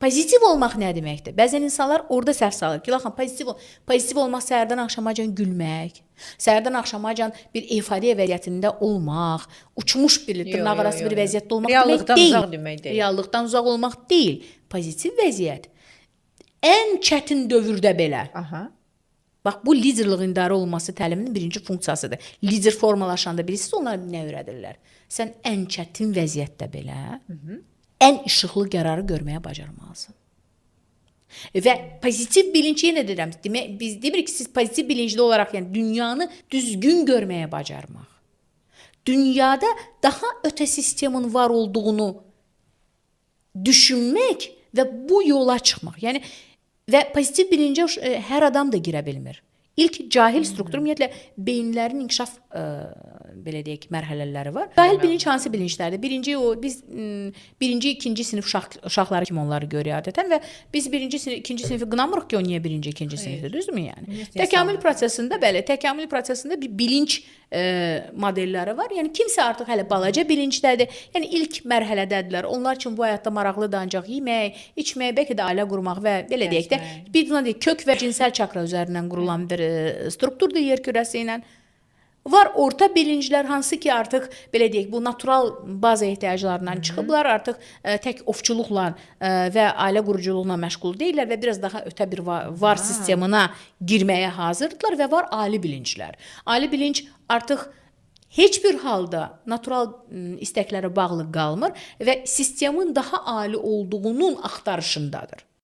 Pozitiv olmaq nə deməkdir? Bəzən insanlar orada səhv salır ki, laxın pozitiv olmaq səhərdən axşamacan gülmək, səhərdən axşamacan bir eyforiya vəziyyətində olmaq, uçmuş bir dırnaqarası bir vəziyyətdə olmaq Reallıqdan uzaq demək deyil. Reallıqdan uzaq olmaq deyil. Pozitiv vəziyyət ən çətin dövrdə belə. Aha. Bax, bu liderliğin idarə olması təliminin birinci funksiyasıdır. Lider formalaşanda bilirsiniz, onlara nə öyrədirlər? Sən ən çətin vəziyyətdə belə ən işıqlı qərarı görməyə bacarmalısın. Və pozitiv bilinç yenə deyirəm, demək, biz demirik ki, siz pozitiv bilinçli olaraq, yəni dünyanı düzgün görməyə bacarmaq. Dünyada daha ötə sistemin var olduğunu düşünmək və bu yola çıxmaq. Yəni və pozitiv bilincə hər adam da girə bilmir. İlk cahil struktur ümumiyyətlə beyinlərin inkişaf belə deyək mərhələləri var. Cahil bilinç hansı bilinçlərdir? Birinci, ikinci sinif uşaqları kimi onları görürük adətən və biz birinci sinif, ikinci sinifi qınamırıq ki, o niyə birinci, ikinci sinifdir, düzdürmü yəni? Təkamül prosesində bir bilinç modelləri var. Yəni kimsə artıq hələ balaca bilinçdədir. Yəni ilk mərhələdədirlər. Onlar üçün bu həyatda maraqlıdır ancaq yemək, içmək, bəlkə də ailə qurmaq və belə deyək də bir buna deyək kök və cinsəl çakra üzərindən qurulan bir strukturdur yer kürəsi ilə. Var orta bilinclər hansı ki artıq belə deyək bu natural baza ehtiyaclarından çıxıblar, artıq tək ovçuluqla və ailə quruculuqla məşğul deyillər və biraz daha ötə bir var sistemına girməyə hazırdırlar və var ali bilinclər. Ali bilinc artıq heç bir halda natural istəklərə bağlı qalmır və sistemin daha ali olduğunun axtarışındadır.